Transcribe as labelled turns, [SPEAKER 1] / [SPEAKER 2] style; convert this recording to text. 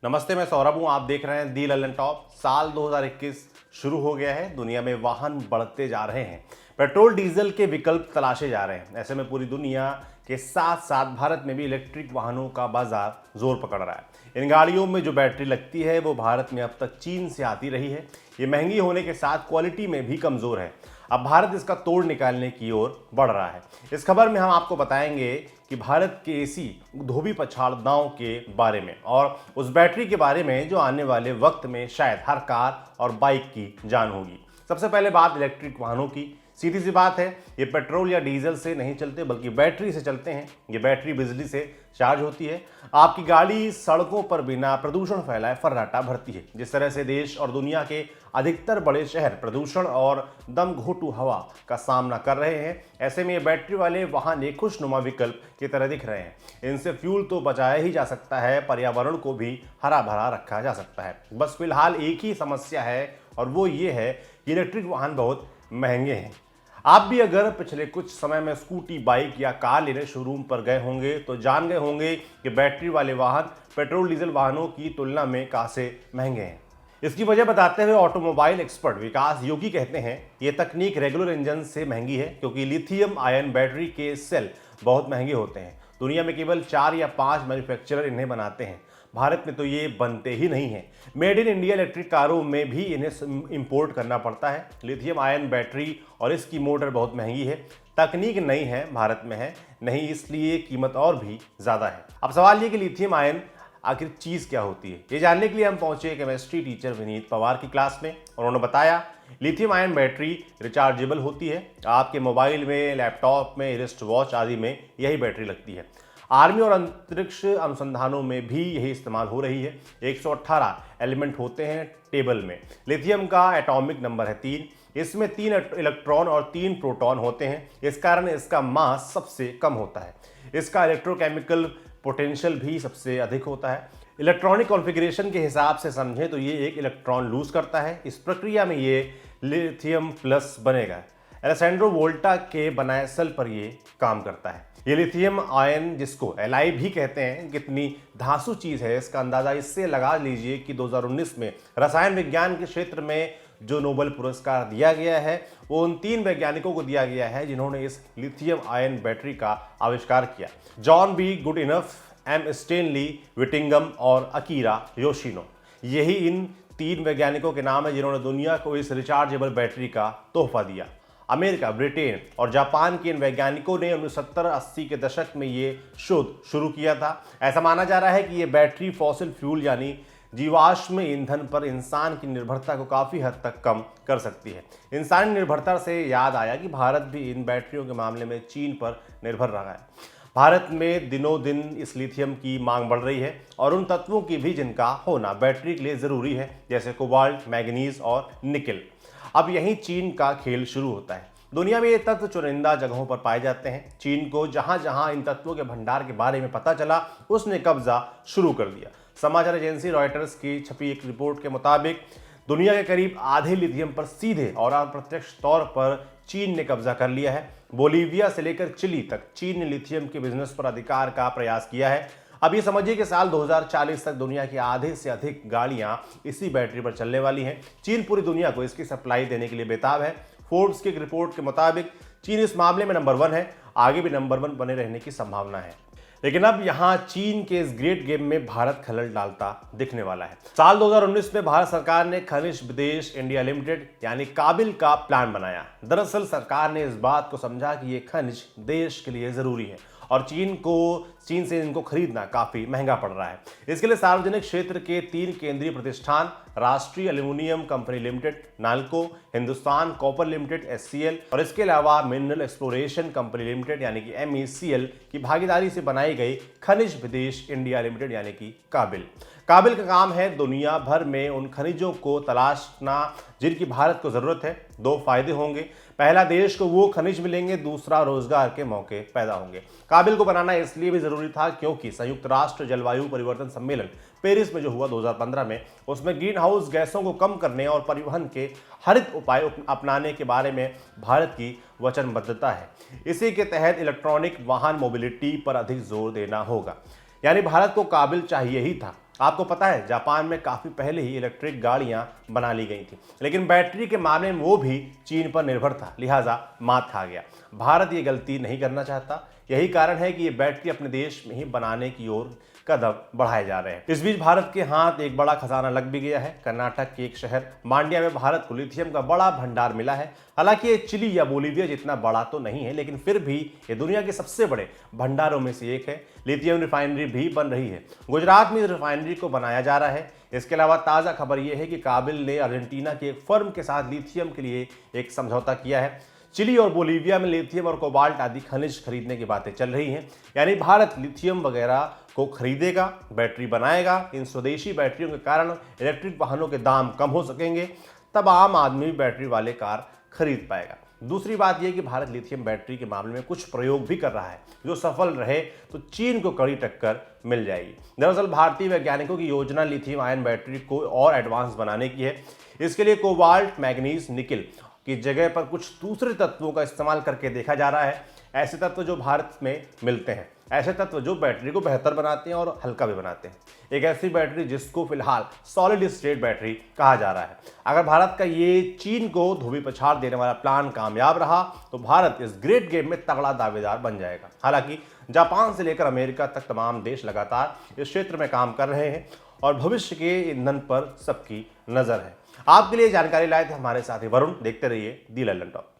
[SPEAKER 1] नमस्ते, मैं सौरभ हूं। आप देख रहे हैं दी ललन टॉप। साल 2021 शुरू हो गया है। दुनिया में वाहन बढ़ते जा रहे हैं, पेट्रोल डीजल के विकल्प तलाशे जा रहे हैं। ऐसे में पूरी दुनिया के साथ साथ भारत में भी इलेक्ट्रिक वाहनों का बाजार जोर पकड़ रहा है। इन गाड़ियों में जो बैटरी लगती है वो भारत में अब तक चीन से आती रही है। ये महंगी होने के साथ क्वालिटी में भी कमजोर है। अब भारत इसका तोड़ निकालने की ओर बढ़ रहा है। इस खबर में हम आपको बताएंगे कि भारत के ऐसी धोबी पछाड़नाओं के बारे में और उस बैटरी के बारे में जो आने वाले वक्त में शायद हर कार और बाइक की जान होगी। सबसे पहले बात इलेक्ट्रिक वाहनों की। सीधी सी बात है, ये पेट्रोल या डीजल से नहीं चलते बल्कि बैटरी से चलते हैं। ये बैटरी बिजली से चार्ज होती है। आपकी गाड़ी सड़कों पर बिना प्रदूषण फैलाए फर्राटा भरती है। जिस तरह से देश और दुनिया के अधिकतर बड़े शहर प्रदूषण और दम घोटू हवा का सामना कर रहे हैं, ऐसे में ये बैटरी वाले वाहन एक खुशनुमा विकल्प की तरह दिख रहे हैं। इनसे फ्यूल तो बचाया ही जा सकता है, पर्यावरण को भी हरा भरा रखा जा सकता है। बस फिलहाल एक ही समस्या है और वो ये है कि इलेक्ट्रिक वाहन बहुत महंगे हैं। आप भी अगर पिछले कुछ समय में स्कूटी, बाइक या कार लेने शोरूम पर गए होंगे तो जान गए होंगे कि बैटरी वाले वाहन पेट्रोल डीजल वाहनों की तुलना में कासे महंगे हैं। इसकी वजह बताते हुए ऑटोमोबाइल एक्सपर्ट विकास योगी कहते हैं, ये तकनीक रेगुलर इंजन से महंगी है क्योंकि लिथियम आयन बैटरी के सेल बहुत महंगे होते हैं। दुनिया में केवल 4 या 5 मैन्युफैक्चरर इन्हें बनाते हैं। भारत में तो ये बनते ही नहीं है। मेड इन इंडिया इलेक्ट्रिक कारों में भी इन्हें इंपोर्ट करना पड़ता है। लिथियम आयन बैटरी और इसकी मोटर बहुत महंगी है। तकनीक नई है, भारत में है नहीं, इसलिए कीमत और भी ज़्यादा है। अब सवाल ये कि लिथियम आयन आखिर चीज़ क्या होती है, ये जानने के लिए हम पहुंचे केमिस्ट्री टीचर विनीत पवार की क्लास में। उन्होंने बताया, लिथियम आयन बैटरी रिचार्जेबल होती है। आपके मोबाइल में, लैपटॉप में, रिस्ट वॉच आदि में यही बैटरी लगती है। आर्मी और अंतरिक्ष अनुसंधानों में भी यही इस्तेमाल हो रही है। 118 एलिमेंट होते हैं टेबल में। लिथियम का एटॉमिक नंबर है 3। इसमें 3 इलेक्ट्रॉन और 3 प्रोटॉन होते हैं। इस कारण इसका मास सबसे कम होता है। इसका इलेक्ट्रोकेमिकल पोटेंशियल भी सबसे अधिक होता है। इलेक्ट्रॉनिक कॉन्फ़िगरेशन के हिसाब से समझें तो ये एक इलेक्ट्रॉन लूज करता है। इस प्रक्रिया में ये लिथियम प्लस बनेगा। एलेसेंड्रो वोल्टा के बनाए सेल पर ये काम करता है। ये लिथियम आयन, जिसको एलआई भी कहते हैं, कितनी धांसू चीज़ है इसका अंदाज़ा इससे लगा लीजिए कि 2019 में रसायन विज्ञान के क्षेत्र में जो नोबेल पुरस्कार दिया गया है वो उन 3 वैज्ञानिकों को दिया गया है जिन्होंने इस लिथियम आयन बैटरी का आविष्कार किया। John B Goodenough, M Stanley Whittingham और अकीरा योशिनो। यही इन 3 वैज्ञानिकों के नाम है जिन्होंने दुनिया को इस रिचार्जेबल बैटरी का तोहफा दिया। अमेरिका, ब्रिटेन और जापान के इन वैज्ञानिकों ने 1970-80 के दशक में ये शोध शुरू किया था। ऐसा माना जा रहा है कि ये बैटरी फॉसिल फ्यूल यानी जीवाश्म ईंधन पर इंसान की निर्भरता को काफ़ी हद तक कम कर सकती है। इंसानी निर्भरता से याद आया कि भारत भी इन बैटरियों के मामले में चीन पर निर्भर रहा है। भारत में दिनों दिन इस लिथियम की मांग बढ़ रही है और उन तत्वों की भी जिनका होना बैटरी के लिए ज़रूरी है, जैसे कोबाल्ट, मैग्नीज और निकेल। अब यहीं चीन का खेल शुरू होता है। दुनिया में ये तत्व चुनिंदा जगहों पर पाए जाते हैं। चीन को जहां जहां इन तत्वों के भंडार के बारे में पता चला, उसने कब्जा शुरू कर दिया। समाचार एजेंसी रॉयटर्स की छपी एक रिपोर्ट के मुताबिक दुनिया के करीब आधे लिथियम पर सीधे और अप्रत्यक्ष तौर पर चीन ने कब्जा कर लिया है। बोलीविया से लेकर चिली तक चीन ने लिथियम के बिजनेस पर अधिकार का प्रयास किया है। अब ये समझिए कि साल 2040 तक दुनिया की आधे से अधिक गाड़ियां इसी बैटरी पर चलने वाली हैं। चीन पूरी दुनिया को इसकी सप्लाई देने के लिए बेताब है। फोर्ब्स की एक रिपोर्ट के मुताबिक चीन इस मामले में नंबर 1 है। आगे भी नंबर 1 बने रहने की संभावना है। लेकिन अब यहां चीन के इस ग्रेट गेम में भारत खलल डालता दिखने वाला है। साल 2019 में भारत सरकार ने खनिज विदेश इंडिया लिमिटेड यानी काबिल का प्लान बनाया। दरअसल सरकार ने इस बात को समझा कि ये खनिज देश के लिए जरूरी है और चीन से इनको खरीदना काफी महंगा पड़ रहा है। इसके लिए सार्वजनिक क्षेत्र के 3 केंद्रीय प्रतिष्ठान, राष्ट्रीय aluminium company limited NALCO, Hindustan copper limited HCL और इसके अलावा मिनरल एक्सप्लोरेशन कंपनी लिमिटेड यानी कि एमईसीएल की भागीदारी से बनाई गई खनिज विदेश इंडिया लिमिटेड यानी कि काबिल। काबिल का काम है दुनिया भर में उन खनिजों को तलाशना जिनकी भारत को जरूरत है। 2 फायदे होंगे। पहला, देश को वो खनिज मिलेंगे, दूसरा, रोजगार के मौके पैदा होंगे। काबिल को बनाना इसलिए भी जरूरी था क्योंकि संयुक्त राष्ट्र जलवायु परिवर्तन सम्मेलन पेरिस में जो हुआ 2015 में, उसमें ग्रीन हाउस गैसों को कम करने और परिवहन के हरित उपाय अपनाने के बारे में भारत की वचनबद्धता है। इसी के तहत इलेक्ट्रॉनिक वाहन मोबिलिटी पर अधिक जोर देना होगा। यानी भारत को काबिल चाहिए ही था। आपको पता है जापान में काफ़ी पहले ही इलेक्ट्रिक गाड़ियां बना ली गई थी, लेकिन बैटरी के मामले में वो भी चीन पर निर्भर था, लिहाजा मात खा गया। भारत ये गलती नहीं करना चाहता। यही कारण है कि ये बैटरी अपने देश में ही बनाने की ओर कदम बढ़ाए जा रहे हैं। इस बीच भारत के हाथ एक बड़ा खजाना लग भी गया है। कर्नाटक के एक शहर मांड्या में भारत को लिथियम का बड़ा भंडार मिला है। हालांकि ये चिली या बोलीविया जितना बड़ा तो नहीं है, लेकिन फिर भी ये दुनिया के सबसे बड़े भंडारों में से एक है। लिथियम रिफाइनरी भी बन रही है। गुजरात में इस रिफाइनरी को बनाया जा रहा है। इसके अलावा ताज़ा खबर यह है कि काबिल ने अर्जेंटीना की एक फर्म के साथ लिथियम के लिए एक समझौता किया है। चिली और बोलीविया में लिथियम और कोबाल्ट आदि खनिज खरीदने की बातें चल रही हैं। यानी भारत लिथियम वगैरह को खरीदेगा, बैटरी बनाएगा। इन स्वदेशी बैटरियों के कारण इलेक्ट्रिक वाहनों के दाम कम हो सकेंगे, तब आम आदमी भी बैटरी वाले कार खरीद पाएगा। दूसरी बात यह कि भारत लिथियम बैटरी के मामले में कुछ प्रयोग भी कर रहा है। जो सफल रहे तो चीन को कड़ी टक्कर मिल जाएगी। दरअसल भारतीय वैज्ञानिकों की योजना लिथियम आयन बैटरी को और एडवांस बनाने की है। इसके लिए कोबाल्ट, मैग्नीज, निकिल की जगह पर कुछ दूसरे तत्वों का इस्तेमाल करके देखा जा रहा है। ऐसे तत्व जो भारत में मिलते हैं, ऐसे तत्व जो बैटरी को बेहतर बनाते हैं और हल्का भी बनाते हैं। एक ऐसी बैटरी जिसको फिलहाल सॉलिड स्टेट बैटरी कहा जा रहा है। अगर भारत का ये चीन को धोबी पछाड़ देने वाला प्लान कामयाब रहा तो भारत इस ग्रेट गेम में तगड़ा दावेदार बन जाएगा। हालांकि जापान से लेकर अमेरिका तक तमाम देश लगातार इस क्षेत्र में काम कर रहे हैं और भविष्य के ईंधन पर सबकी नजर है। आपके लिए जानकारी लाए थे हमारे साथी वरुण। देखते रहिए दी लल्लन टॉप।